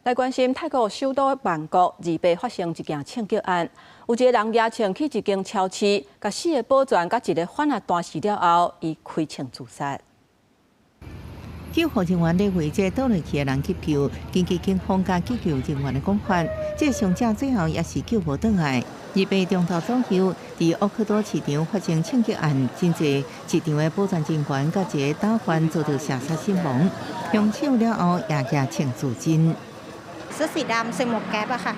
来关心泰国首都曼谷二八发生一件枪击案，有一个人举枪去一间超市，甲4个保全甲一个犯人断死了后，伊开枪自杀。救护人员咧为这倒落去的人急救，根据警方甲急救人员的讲法，这伤者最后也是救无倒来。2中昼左右，伫奥克多市场发生枪击案，真济市场的保全人员甲一个打犯遭到射杀身亡，凶手了后也举枪自尽。 เสื้อสีดำใส่หมวกแก๊ปอะค่ะ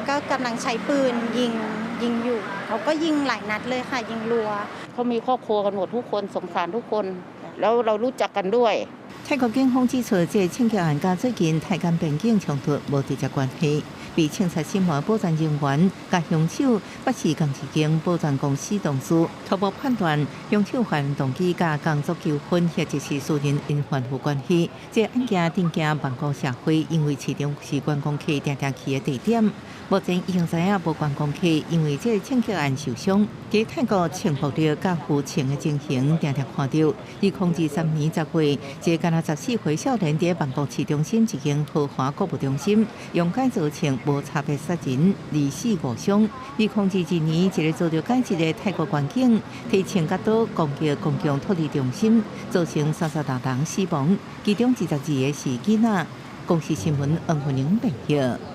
ก็กำลังใช้ปืนยิงอยู่เขาก็ยิงหลายนัดเลยค่ะยิงรัวเขามีครอบครัวกันหมดทุกคนสงสารทุกคนแล้วเรารู้จักกันด้วย泰国警方指出，这枪击案甲最近泰港边境冲突无直接关系。被枪杀身亡保全人员甲凶手不是同一间保全公司同事，初步判断凶手犯动机甲工作纠纷或者是私人因犯有关系。这案件震惊曼谷社会，因为市场是观光客常常去的地点。目前已经知影无观光客因为这枪击案受伤。在泰国穿服着甲负枪的情形，常常看到。2023年10月，一个14岁少年在曼谷市中心一间豪华购物中心，用改造枪无差别杀人，2死5伤。2021年，一个遭到改制的泰国军警提枪甲刀攻击公共托儿中心，造成36人死亡，其中22个是囡仔。公司新闻，黄文玲报道。